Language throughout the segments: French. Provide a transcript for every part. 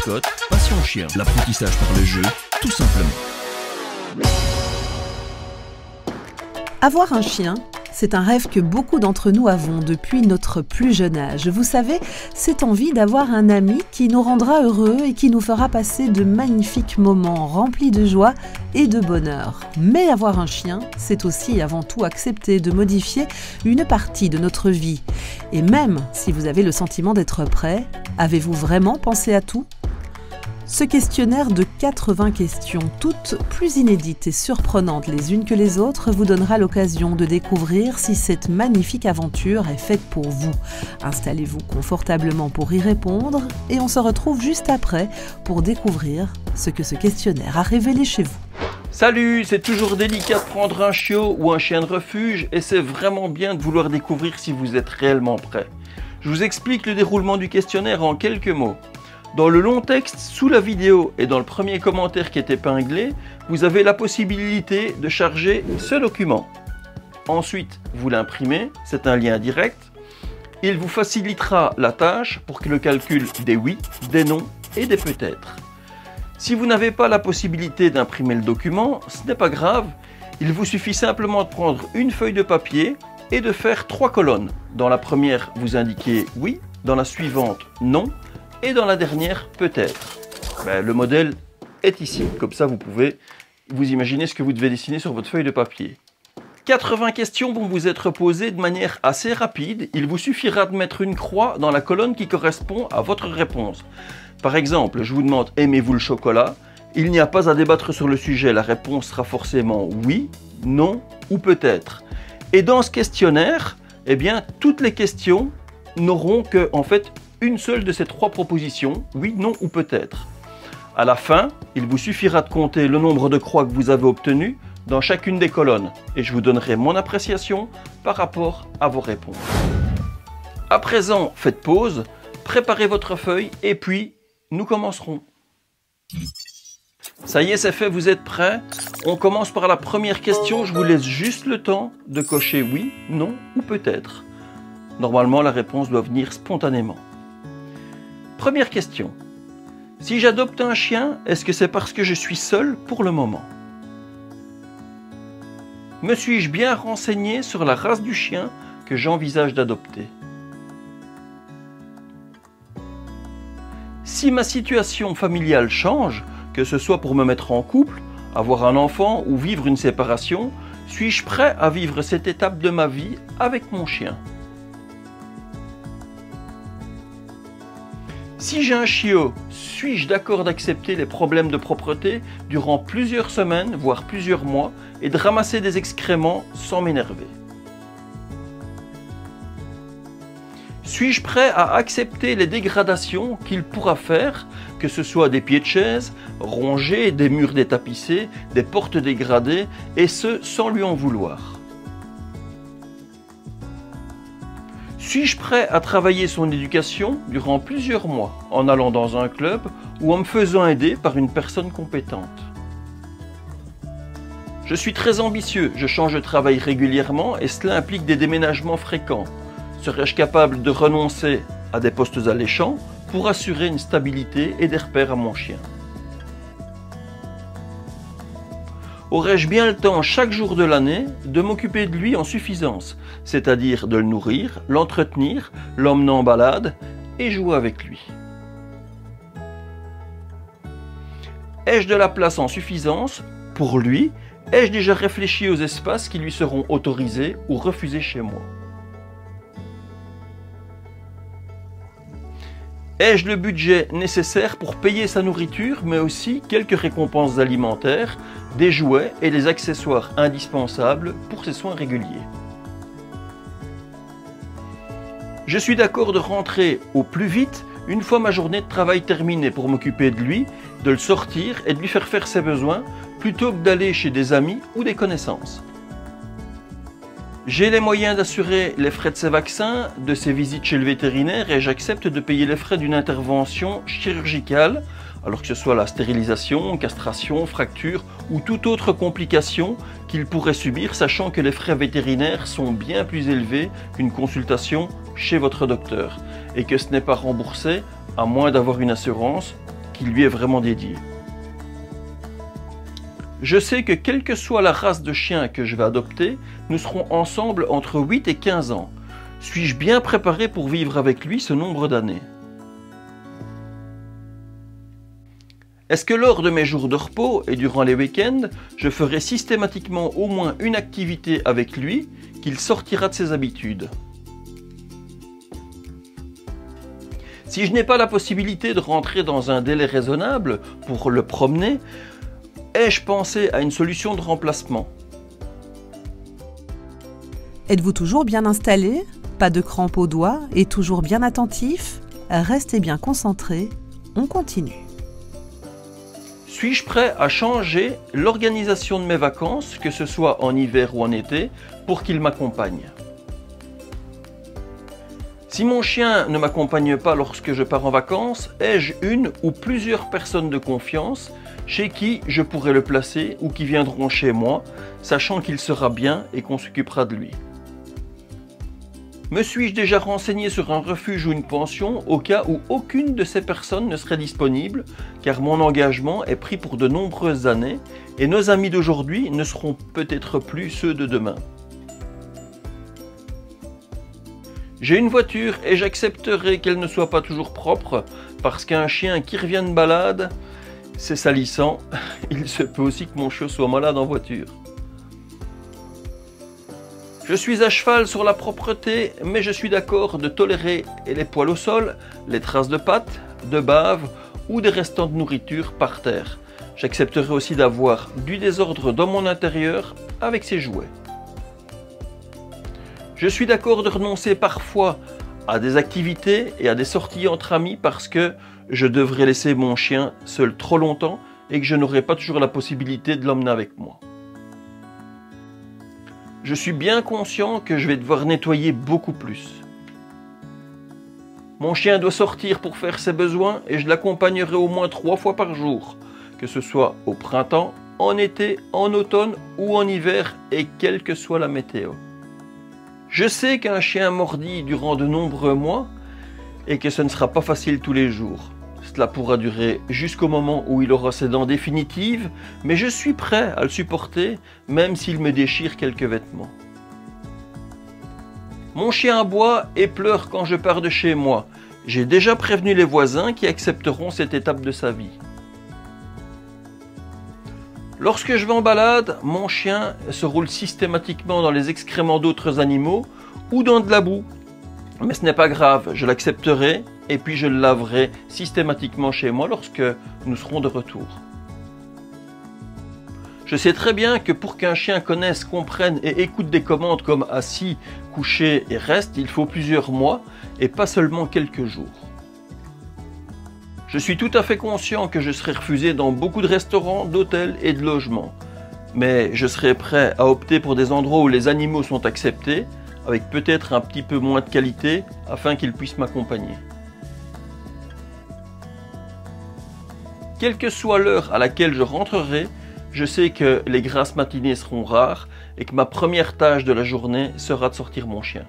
mascotte, Passion Chien, l'apprentissage par le jeu, tout simplement. Avoir un chien, c'est un rêve que beaucoup d'entre nous avons depuis notre plus jeune âge. Vous savez, cette envie d'avoir un ami qui nous rendra heureux et qui nous fera passer de magnifiques moments remplis de joie et de bonheur. Mais avoir un chien, c'est aussi et avant tout accepter de modifier une partie de notre vie. Et même si vous avez le sentiment d'être prêt, avez-vous vraiment pensé à tout ? Ce questionnaire de 80 questions, toutes plus inédites et surprenantes les unes que les autres, vous donnera l'occasion de découvrir si cette magnifique aventure est faite pour vous. Installez-vous confortablement pour y répondre et on se retrouve juste après pour découvrir ce que ce questionnaire a révélé chez vous. Salut, c'est toujours délicat de prendre un chiot ou un chien de refuge et c'est vraiment bien de vouloir découvrir si vous êtes réellement prêt. Je vous explique le déroulement du questionnaire en quelques mots. Dans le long texte, sous la vidéo et dans le premier commentaire qui est épinglé, vous avez la possibilité de charger ce document. Ensuite, vous l'imprimez, c'est un lien direct. Il vous facilitera la tâche pour le calcul des oui, des non et des peut-être. Si vous n'avez pas la possibilité d'imprimer le document, ce n'est pas grave. Il vous suffit simplement de prendre une feuille de papier et de faire 3 colonnes. Dans la première, vous indiquez oui, dans la suivante, non. Et dans la dernière, peut-être. Le modèle est ici. Comme ça, vous pouvez vous imaginer ce que vous devez dessiner sur votre feuille de papier. 80 questions vont vous être posées de manière assez rapide. Il vous suffira de mettre une croix dans la colonne qui correspond à votre réponse. Par exemple, je vous demande « Aimez-vous le chocolat ?» Il n'y a pas à débattre sur le sujet. La réponse sera forcément « oui »,« non » ou « peut-être ». Et dans ce questionnaire, toutes les questions n'auront que, une seule de ces 3 propositions, oui, non ou peut-être. À la fin, il vous suffira de compter le nombre de croix que vous avez obtenues dans chacune des colonnes et je vous donnerai mon appréciation par rapport à vos réponses. À présent, faites pause, préparez votre feuille et puis nous commencerons. Ça y est, c'est fait, vous êtes prêts? On commence par la première question, je vous laisse juste le temps de cocher oui, non ou peut-être. Normalement, la réponse doit venir spontanément. Première question. Si j'adopte un chien, est-ce que c'est parce que je suis seul pour le moment? Me suis-je bien renseigné sur la race du chien que j'envisage d'adopter? Si ma situation familiale change, que ce soit pour me mettre en couple, avoir un enfant ou vivre une séparation, suis-je prêt à vivre cette étape de ma vie avec mon chien? Si j'ai un chiot, suis-je d'accord d'accepter les problèmes de propreté durant plusieurs semaines, voire plusieurs mois, et de ramasser des excréments sans m'énerver? Suis-je prêt à accepter les dégradations qu'il pourra faire, que ce soit des pieds de chaise, rongés, des murs détapissés, des portes dégradées, et ce sans lui en vouloir? Suis-je prêt à travailler son éducation durant plusieurs mois, en allant dans un club ou en me faisant aider par une personne compétente? Je suis très ambitieux, je change de travail régulièrement et cela implique des déménagements fréquents. Serais-je capable de renoncer à des postes alléchants pour assurer une stabilité et des repères à mon chien? Aurais-je bien le temps chaque jour de l'année de m'occuper de lui en suffisance, c'est-à-dire de le nourrir, l'entretenir, l'emmener en balade et jouer avec lui? Ai-je de la place en suffisance pour lui? Ai-je déjà réfléchi aux espaces qui lui seront autorisés ou refusés chez moi? Ai-je le budget nécessaire pour payer sa nourriture, mais aussi quelques récompenses alimentaires, des jouets et les accessoires indispensables pour ses soins réguliers? Je suis d'accord de rentrer au plus vite une fois ma journée de travail terminée pour m'occuper de lui, de le sortir et de lui faire ses besoins plutôt que d'aller chez des amis ou des connaissances. J'ai les moyens d'assurer les frais de ses vaccins, de ses visites chez le vétérinaire et j'accepte de payer les frais d'une intervention chirurgicale, alors que ce soit la stérilisation, castration, fracture ou toute autre complication qu'il pourrait subir, sachant que les frais vétérinaires sont bien plus élevés qu'une consultation chez votre docteur et que ce n'est pas remboursé à moins d'avoir une assurance qui lui est vraiment dédié. Je sais que quelle que soit la race de chien que je vais adopter, nous serons ensemble entre 8 et 15 ans. Suis-je bien préparé pour vivre avec lui ce nombre d'années? Est-ce que lors de mes jours de repos et durant les week-ends, je ferai systématiquement au moins une activité avec lui, qu'il sortira de ses habitudes? Si je n'ai pas la possibilité de rentrer dans un délai raisonnable pour le promener, ai-je pensé à une solution de remplacement? Êtes-vous toujours bien installé? Pas de crampes aux doigts et toujours bien attentif? Restez bien concentré, on continue. Suis-je prêt à changer l'organisation de mes vacances, que ce soit en hiver ou en été, pour qu'il m'accompagne? Si mon chien ne m'accompagne pas lorsque je pars en vacances, ai-je une ou plusieurs personnes de confiance chez qui je pourrais le placer ou qui viendront chez moi, sachant qu'il sera bien et qu'on s'occupera de lui? Me suis-je déjà renseigné sur un refuge ou une pension au cas où aucune de ces personnes ne serait disponible, car mon engagement est pris pour de nombreuses années et nos amis d'aujourd'hui ne seront peut-être plus ceux de demain? J'ai une voiture et j'accepterai qu'elle ne soit pas toujours propre, parce qu'un chien qui revient de balade, c'est salissant. Il se peut aussi que mon chiot soit malade en voiture. Je suis à cheval sur la propreté, mais je suis d'accord de tolérer les poils au sol, les traces de pattes, de bave ou des restants de nourriture par terre. J'accepterai aussi d'avoir du désordre dans mon intérieur avec ses jouets. Je suis d'accord de renoncer parfois à des activités et à des sorties entre amis parce que je devrais laisser mon chien seul trop longtemps et que je n'aurai pas toujours la possibilité de l'emmener avec moi. Je suis bien conscient que je vais devoir nettoyer beaucoup plus. Mon chien doit sortir pour faire ses besoins et je l'accompagnerai au moins 3 fois par jour, que ce soit au printemps, en été, en automne ou en hiver et quelle que soit la météo. Je sais qu'un chien mordit durant de nombreux mois et que ce ne sera pas facile tous les jours. Cela pourra durer jusqu'au moment où il aura ses dents définitives, mais je suis prêt à le supporter, même s'il me déchire quelques vêtements. Mon chien aboie et pleure quand je pars de chez moi. J'ai déjà prévenu les voisins qui accepteront cette étape de sa vie. Lorsque je vais en balade, mon chien se roule systématiquement dans les excréments d'autres animaux ou dans de la boue. Mais ce n'est pas grave, je l'accepterai et puis je le laverai systématiquement chez moi lorsque nous serons de retour. Je sais très bien que pour qu'un chien connaisse, comprenne et écoute des commandes comme assis, couché et reste, il faut plusieurs mois et pas seulement quelques jours. Je suis tout à fait conscient que je serai refusé dans beaucoup de restaurants, d'hôtels et de logements. Mais je serai prêt à opter pour des endroits où les animaux sont acceptés, avec peut-être un petit peu moins de qualité, afin qu'ils puissent m'accompagner. Quelle que soit l'heure à laquelle je rentrerai, je sais que les grasses matinées seront rares et que ma première tâche de la journée sera de sortir mon chien.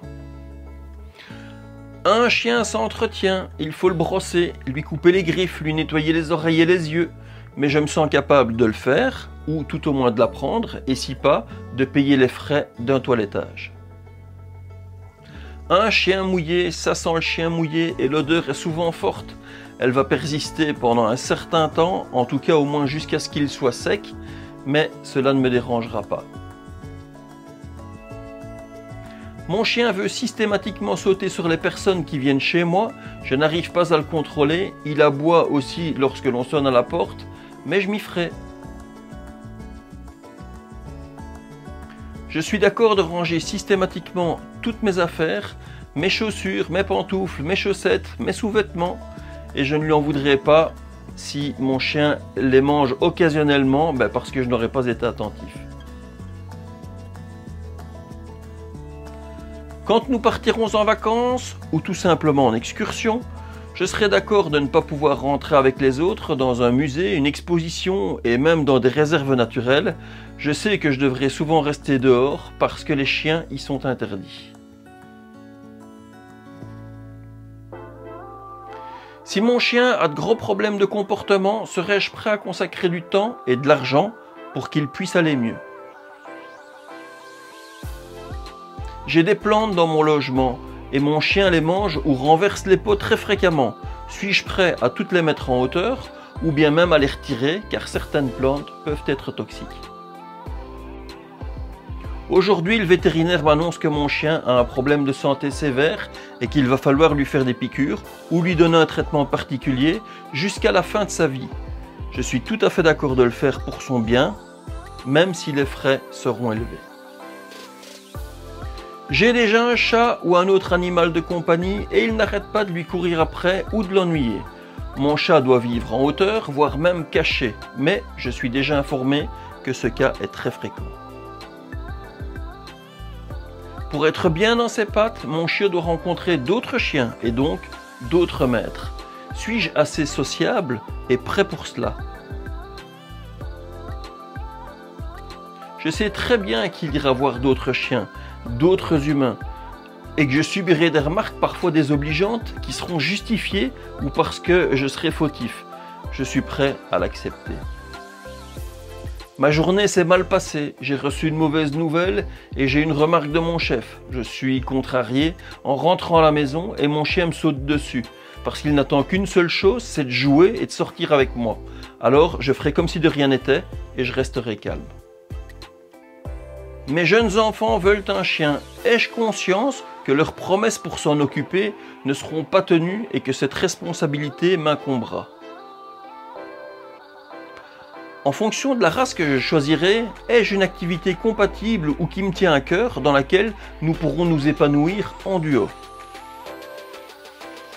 Un chien s'entretient, il faut le brosser, lui couper les griffes, lui nettoyer les oreilles et les yeux, mais je me sens capable de le faire, ou tout au moins de l'apprendre, et si pas, de payer les frais d'un toilettage. Un chien mouillé, ça sent le chien mouillé et l'odeur est souvent forte. Elle va persister pendant un certain temps, en tout cas au moins jusqu'à ce qu'il soit sec, mais cela ne me dérangera pas. Mon chien veut systématiquement sauter sur les personnes qui viennent chez moi, je n'arrive pas à le contrôler, il aboie aussi lorsque l'on sonne à la porte, mais je m'y ferai. Je suis d'accord de ranger systématiquement toutes mes affaires, mes chaussures, mes pantoufles, mes chaussettes, mes sous-vêtements, et je ne lui en voudrais pas si mon chien les mange occasionnellement, parce que je n'aurais pas été attentif. Quand nous partirons en vacances, ou tout simplement en excursion, je serai d'accord de ne pas pouvoir rentrer avec les autres dans un musée, une exposition et même dans des réserves naturelles. Je sais que je devrais souvent rester dehors parce que les chiens y sont interdits. Si mon chien a de gros problèmes de comportement, serais-je prêt à consacrer du temps et de l'argent pour qu'il puisse aller mieux? J'ai des plantes dans mon logement et mon chien les mange ou renverse les pots très fréquemment. Suis-je prêt à toutes les mettre en hauteur ou bien même à les retirer car certaines plantes peuvent être toxiques? Aujourd'hui, le vétérinaire m'annonce que mon chien a un problème de santé sévère et qu'il va falloir lui faire des piqûres ou lui donner un traitement particulier jusqu'à la fin de sa vie. Je suis tout à fait d'accord de le faire pour son bien, même si les frais seront élevés. J'ai déjà un chat ou un autre animal de compagnie et il n'arrête pas de lui courir après ou de l'ennuyer. Mon chat doit vivre en hauteur, voire même caché, mais je suis déjà informé que ce cas est très fréquent. Pour être bien dans ses pattes, mon chien doit rencontrer d'autres chiens et donc d'autres maîtres. Suis-je assez sociable et prêt pour cela? Je sais très bien qu'il ira voir d'autres chiens, d'autres humains, et que je subirai des remarques parfois désobligeantes qui seront justifiées ou parce que je serai fautif. Je suis prêt à l'accepter. Ma journée s'est mal passée, j'ai reçu une mauvaise nouvelle et j'ai une remarque de mon chef. Je suis contrarié en rentrant à la maison et mon chien me saute dessus parce qu'il n'attend qu'une seule chose, c'est de jouer et de sortir avec moi. Alors je ferai comme si de rien n'était et je resterai calme. Mes jeunes enfants veulent un chien. Ai-je conscience que leurs promesses pour s'en occuper ne seront pas tenues et que cette responsabilité m'incombera? En fonction de la race que je choisirai, ai-je une activité compatible ou qui me tient à cœur dans laquelle nous pourrons nous épanouir en duo?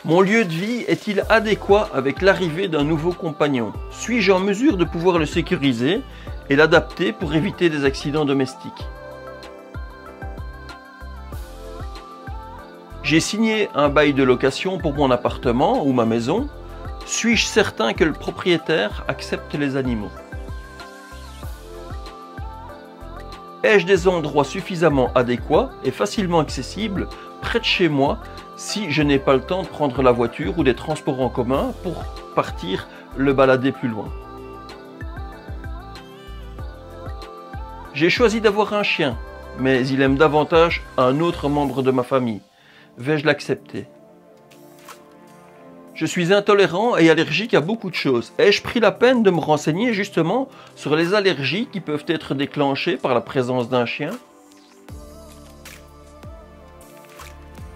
Mon lieu de vie est-il adéquat avec l'arrivée d'un nouveau compagnon? Suis-je en mesure de pouvoir le sécuriser et l'adapter pour éviter des accidents domestiques? J'ai signé un bail de location pour mon appartement ou ma maison. Suis-je certain que le propriétaire accepte les animaux? Ai-je des endroits suffisamment adéquats et facilement accessibles près de chez moi si je n'ai pas le temps de prendre la voiture ou des transports en commun pour partir le balader plus loin? J'ai choisi d'avoir un chien, mais il aime davantage un autre membre de ma famille. Vais-je l'accepter? Je suis intolérant et allergique à beaucoup de choses. Ai-je pris la peine de me renseigner justement sur les allergies qui peuvent être déclenchées par la présence d'un chien?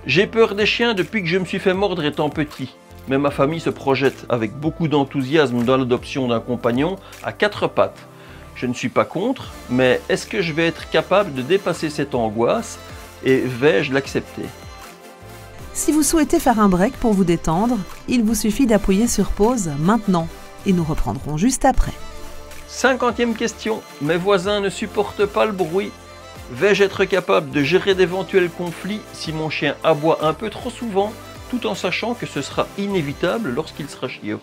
J'ai peur des chiens depuis que je me suis fait mordre étant petit, mais ma famille se projette avec beaucoup d'enthousiasme dans l'adoption d'un compagnon à 4 pattes. Je ne suis pas contre, mais est-ce que je vais être capable de dépasser cette angoisse et vais-je l'accepter? Si vous souhaitez faire un break pour vous détendre, il vous suffit d'appuyer sur pause maintenant et nous reprendrons juste après. 50e question. Mes voisins ne supportent pas le bruit. Vais-je être capable de gérer d'éventuels conflits si mon chien aboie un peu trop souvent, tout en sachant que ce sera inévitable lorsqu'il sera chiot?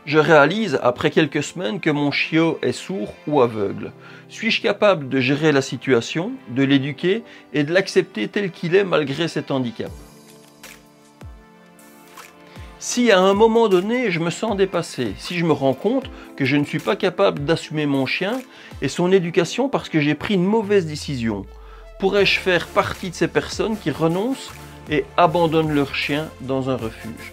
Je réalise après quelques semaines que mon chiot est sourd ou aveugle. Suis-je capable de gérer la situation, de l'éduquer et de l'accepter tel qu'il est malgré cet handicap? Si à un moment donné je me sens dépassé, si je me rends compte que je ne suis pas capable d'assumer mon chien et son éducation parce que j'ai pris une mauvaise décision, pourrais-je faire partie de ces personnes qui renoncent et abandonnent leur chien dans un refuge?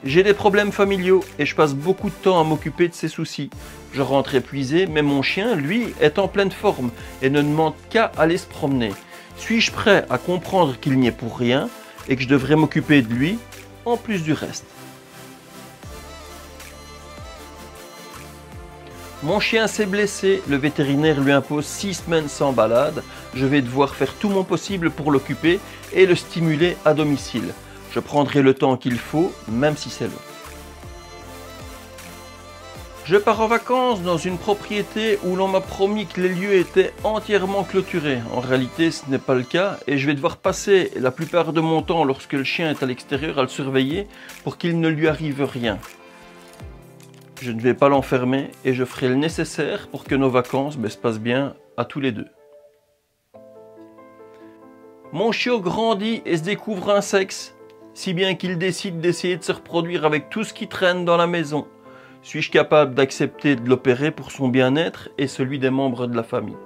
J'ai des problèmes familiaux et je passe beaucoup de temps à m'occuper de ces soucis. Je rentre épuisé, mais mon chien, lui, est en pleine forme et ne demande qu'à aller se promener. Suis-je prêt à comprendre qu'il n'y est pour rien et que je devrais m'occuper de lui en plus du reste? Mon chien s'est blessé, le vétérinaire lui impose 6 semaines sans balade. Je vais devoir faire tout mon possible pour l'occuper et le stimuler à domicile. Je prendrai le temps qu'il faut, même si c'est long. Je pars en vacances dans une propriété où l'on m'a promis que les lieux étaient entièrement clôturés. En réalité, ce n'est pas le cas et je vais devoir passer la plupart de mon temps lorsque le chien est à l'extérieur à le surveiller pour qu'il ne lui arrive rien. Je ne vais pas l'enfermer et je ferai le nécessaire pour que nos vacances se passent bien à tous les deux. Mon chiot grandit et se découvre un sexe, si bien qu'il décide d'essayer de se reproduire avec tout ce qui traîne dans la maison. Suis-je capable d'accepter de l'opérer pour son bien-être et celui des membres de la famille?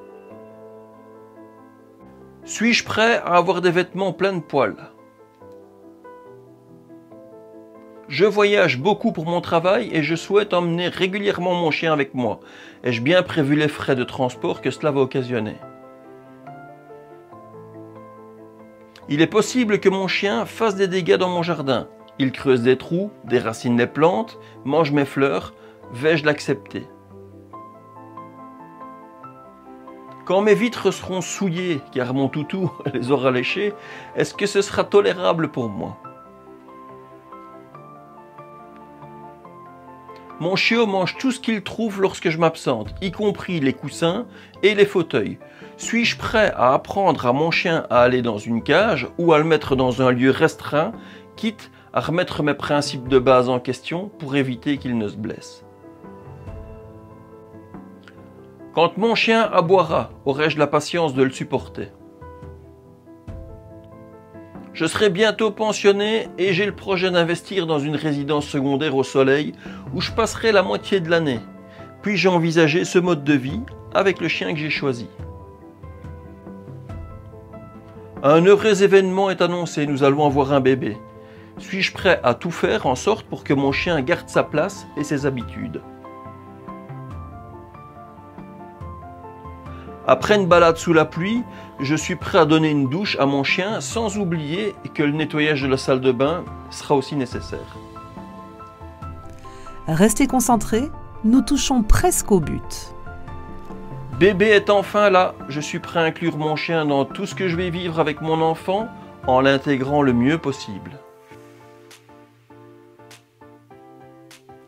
Suis-je prêt à avoir des vêtements pleins de poils? Je voyage beaucoup pour mon travail et je souhaite emmener régulièrement mon chien avec moi. Ai-je bien prévu les frais de transport que cela va occasionner? Il est possible que mon chien fasse des dégâts dans mon jardin. Il creuse des trous, déracine les plantes, mange mes fleurs. Vais-je l'accepter? Quand mes vitres seront souillées, car mon toutou les aura léchées, est-ce que ce sera tolérable pour moi? Mon chiot mange tout ce qu'il trouve lorsque je m'absente, y compris les coussins et les fauteuils. Suis-je prêt à apprendre à mon chien à aller dans une cage ou à le mettre dans un lieu restreint, quitte à remettre mes principes de base en question pour éviter qu'il ne se blesse? Quand mon chien aboiera, aurai-je la patience de le supporter? Je serai bientôt pensionné et j'ai le projet d'investir dans une résidence secondaire au soleil où je passerai la moitié de l'année. Puis-je envisager ce mode de vie avec le chien que j'ai choisi? Un heureux événement est annoncé, nous allons avoir un bébé. Suis-je prêt à tout faire en sorte pour que mon chien garde sa place et ses habitudes? Après une balade sous la pluie, je suis prêt à donner une douche à mon chien sans oublier que le nettoyage de la salle de bain sera aussi nécessaire. Restez concentrés, nous touchons presque au but. Bébé est enfin là, je suis prêt à inclure mon chien dans tout ce que je vais vivre avec mon enfant en l'intégrant le mieux possible.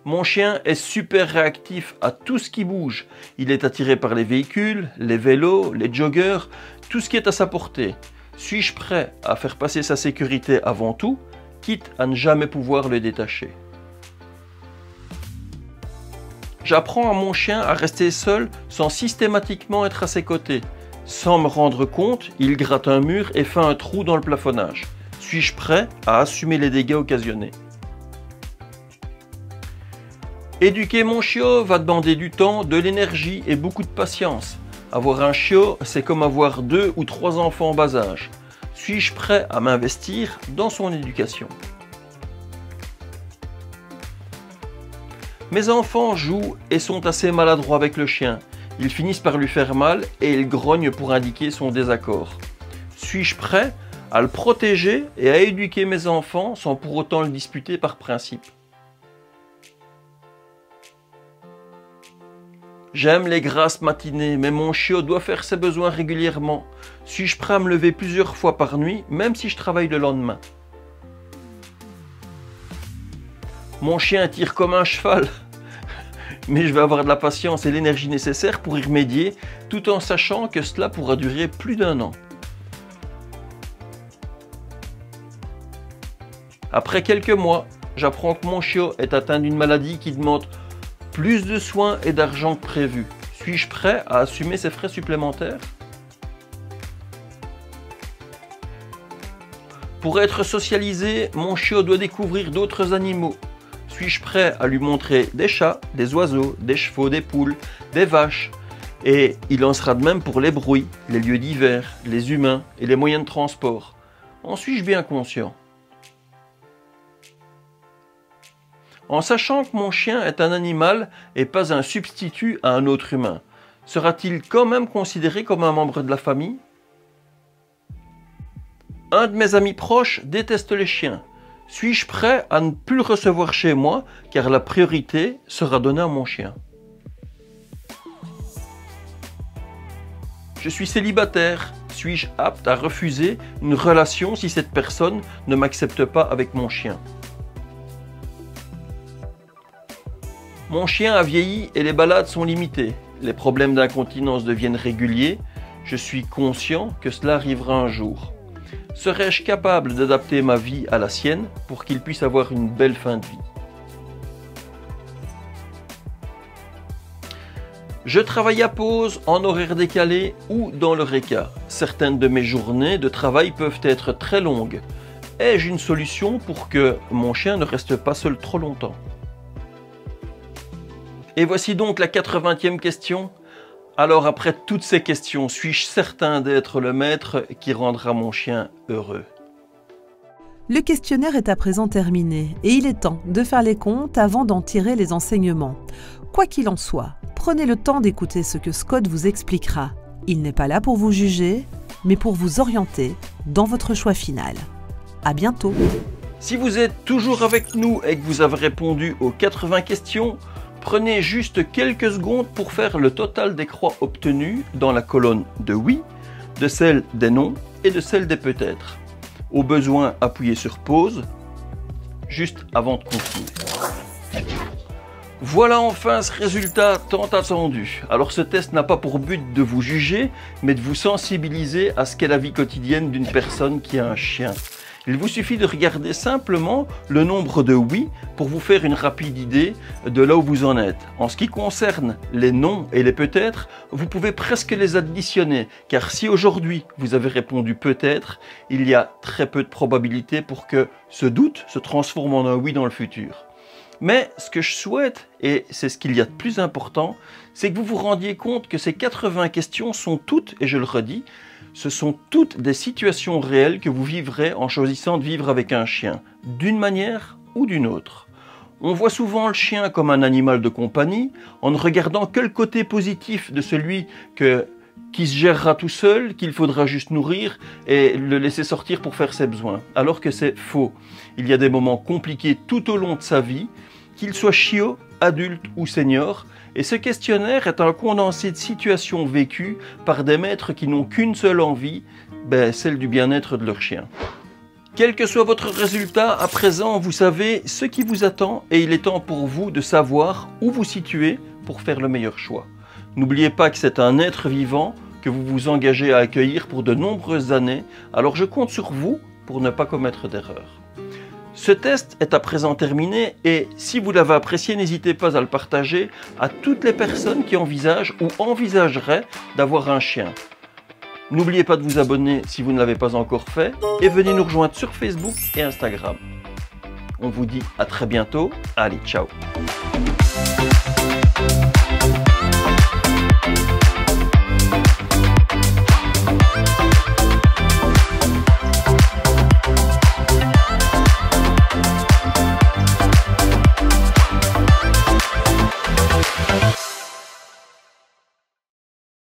Mon chien est super réactif à tout ce qui bouge. Il est attiré par les véhicules, les vélos, les joggers, tout ce qui est à sa portée. Suis-je prêt à faire passer sa sécurité avant tout, quitte à ne jamais pouvoir le détacher? J'apprends à mon chien à rester seul sans systématiquement être à ses côtés. Sans me rendre compte, il gratte un mur et fait un trou dans le plafonnage. Suis-je prêt à assumer les dégâts occasionnés? Éduquer mon chiot va demander du temps, de l'énergie et beaucoup de patience. Avoir un chiot, c'est comme avoir 2 ou 3 enfants en bas âge. Suis-je prêt à m'investir dans son éducation? Mes enfants jouent et sont assez maladroits avec le chien. Ils finissent par lui faire mal et ils grognent pour indiquer son désaccord. Suis-je prêt à le protéger et à éduquer mes enfants sans pour autant le disputer par principe? J'aime les grasses matinées, mais mon chiot doit faire ses besoins régulièrement. Suis-je prêt à me lever plusieurs fois par nuit, même si je travaille le lendemain? Mon chien tire comme un cheval, mais je vais avoir de la patience et l'énergie nécessaire pour y remédier, tout en sachant que cela pourra durer plus d'1 an. Après quelques mois, j'apprends que mon chiot est atteint d'une maladie qui demande plus de soins et d'argent que prévu. Suis-je prêt à assumer ces frais supplémentaires? Pour être socialisé, mon chiot doit découvrir d'autres animaux. Suis-je prêt à lui montrer des chats, des oiseaux, des chevaux, des poules, des vaches? Et il en sera de même pour les bruits, les lieux divers, les humains et les moyens de transport. En suis-je bien conscient? En sachant que mon chien est un animal et pas un substitut à un autre humain, sera-t-il quand même considéré comme un membre de la famille? Un de mes amis proches déteste les chiens. Suis-je prêt à ne plus le recevoir chez moi car la priorité sera donnée à mon chien? Je suis célibataire. Suis-je apte à refuser une relation si cette personne ne m'accepte pas avec mon chien? Mon chien a vieilli et les balades sont limitées. Les problèmes d'incontinence deviennent réguliers. Je suis conscient que cela arrivera un jour. Serais-je capable d'adapter ma vie à la sienne pour qu'il puisse avoir une belle fin de vie? Je travaille à pause, en horaire décalé ou dans l'Eureka. Certaines de mes journées de travail peuvent être très longues. Ai-je une solution pour que mon chien ne reste pas seul trop longtemps? Et voici donc la 80e question. Alors après toutes ces questions, suis-je certain d'être le maître qui rendra mon chien heureux? Le questionnaire est à présent terminé et il est temps de faire les comptes avant d'en tirer les enseignements. Quoi qu'il en soit, prenez le temps d'écouter ce que Scott vous expliquera. Il n'est pas là pour vous juger, mais pour vous orienter dans votre choix final. À bientôt. Si vous êtes toujours avec nous et que vous avez répondu aux 80 questions, prenez juste quelques secondes pour faire le total des croix obtenues dans la colonne de oui, de celle des non et de celle des peut-être. Au besoin, appuyez sur pause, juste avant de continuer. Voilà enfin ce résultat tant attendu. Alors ce test n'a pas pour but de vous juger, mais de vous sensibiliser à ce qu'est la vie quotidienne d'une personne qui a un chien. Il vous suffit de regarder simplement le nombre de oui pour vous faire une rapide idée de là où vous en êtes. En ce qui concerne les non et les peut-être, vous pouvez presque les additionner, car si aujourd'hui vous avez répondu peut-être, il y a très peu de probabilité pour que ce doute se transforme en un oui dans le futur. Mais ce que je souhaite, et c'est ce qu'il y a de plus important, c'est que vous vous rendiez compte que ces 80 questions sont toutes, et je le redis, ce sont toutes des situations réelles que vous vivrez en choisissant de vivre avec un chien, d'une manière ou d'une autre. On voit souvent le chien comme un animal de compagnie, en ne regardant que le côté positif de celui qui se gérera tout seul, qu'il faudra juste nourrir et le laisser sortir pour faire ses besoins. Alors que c'est faux. Il y a des moments compliqués tout au long de sa vie, qu'il soit chiot, adulte ou senior, et ce questionnaire est un condensé de situations vécues par des maîtres qui n'ont qu'une seule envie, celle du bien-être de leur chien. Quel que soit votre résultat, à présent, vous savez ce qui vous attend et il est temps pour vous de savoir où vous situer pour faire le meilleur choix. N'oubliez pas que c'est un être vivant que vous vous engagez à accueillir pour de nombreuses années, alors je compte sur vous pour ne pas commettre d'erreurs. Ce test est à présent terminé et si vous l'avez apprécié, n'hésitez pas à le partager à toutes les personnes qui envisagent ou envisageraient d'avoir un chien. N'oubliez pas de vous abonner si vous ne l'avez pas encore fait et venez nous rejoindre sur Facebook et Instagram. On vous dit à très bientôt. Allez, ciao!